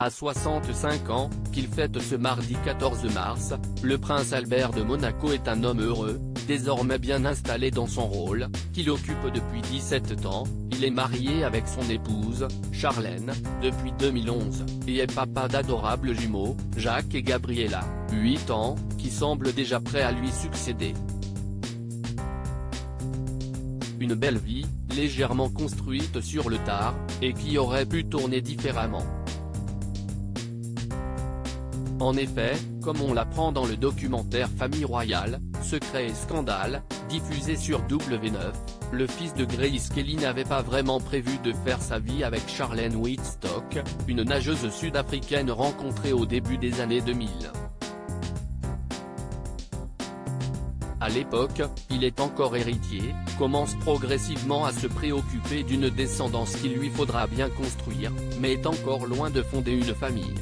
À 65 ans, qu'il fête ce mardi 14 mars, le prince Albert de Monaco est un homme heureux, désormais bien installé dans son rôle, qu'il occupe depuis 17 ans. Il est marié avec son épouse, Charlène, depuis 2011, et est papa d'adorables jumeaux, Jacques et Gabriella, 8 ans, qui semblent déjà prêts à lui succéder. Une belle vie, légèrement construite sur le tard, et qui aurait pu tourner différemment. En effet, comme on l'apprend dans le documentaire Famille Royale, Secrets et Scandales, diffusé sur W9, le fils de Grace Kelly n'avait pas vraiment prévu de faire sa vie avec Charlène Whitstock, une nageuse sud-africaine rencontrée au début des années 2000. À l'époque, il est encore héritier, commence progressivement à se préoccuper d'une descendance qu'il lui faudra bien construire, mais est encore loin de fonder une famille.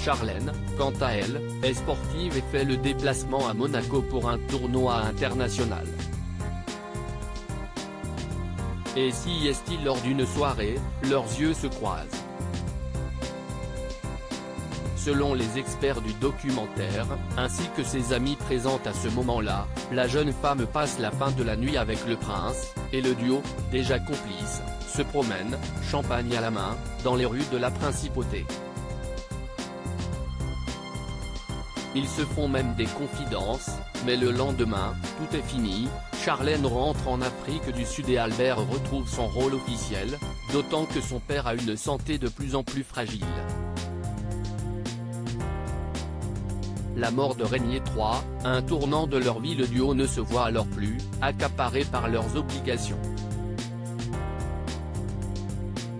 Charlène, quant à elle, est sportive et fait le déplacement à Monaco pour un tournoi international. Et si est-il lors d'une soirée, leurs yeux se croisent. Selon les experts du documentaire, ainsi que ses amis présents à ce moment-là, la jeune femme passe la fin de la nuit avec le prince, et le duo, déjà complice, se promène, champagne à la main, dans les rues de la principauté. Ils se font même des confidences, mais le lendemain, tout est fini, Charlène rentre en Afrique du Sud et Albert retrouve son rôle officiel, d'autant que son père a une santé de plus en plus fragile. La mort de Régnier III, un tournant de leur vie. Le duo ne se voit alors plus, accaparé par leurs obligations.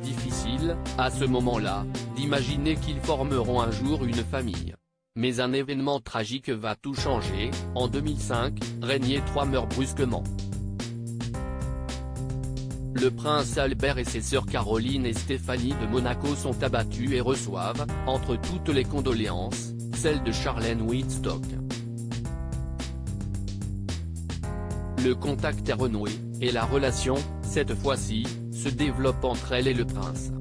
Difficile, à ce moment-là, d'imaginer qu'ils formeront un jour une famille. Mais un événement tragique va tout changer. En 2005, Régnier III meurt brusquement. Le prince Albert et ses sœurs Caroline et Stéphanie de Monaco sont abattus et reçoivent, entre toutes les condoléances, celle de Charlène Whitstock. Le contact est renoué, et la relation, cette fois-ci, se développe entre elle et le prince.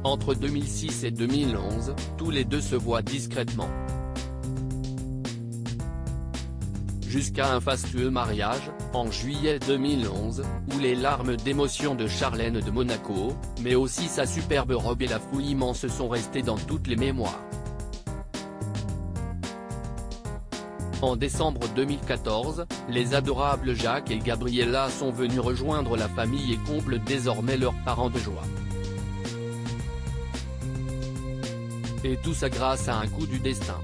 Entre 2006 et 2011, tous les deux se voient discrètement. Jusqu'à un fastueux mariage, en juillet 2011, où les larmes d'émotion de Charlène de Monaco, mais aussi sa superbe robe et la foule immense sont restées dans toutes les mémoires. En décembre 2014, les adorables Jacques et Gabriella sont venus rejoindre la famille et comblent désormais leurs parents de joie. Et tout ça grâce à un coup du destin.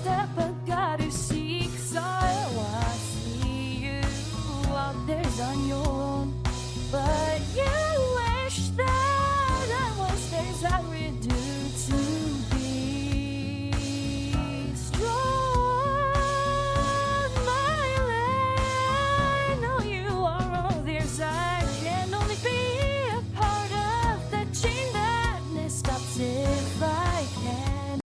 Step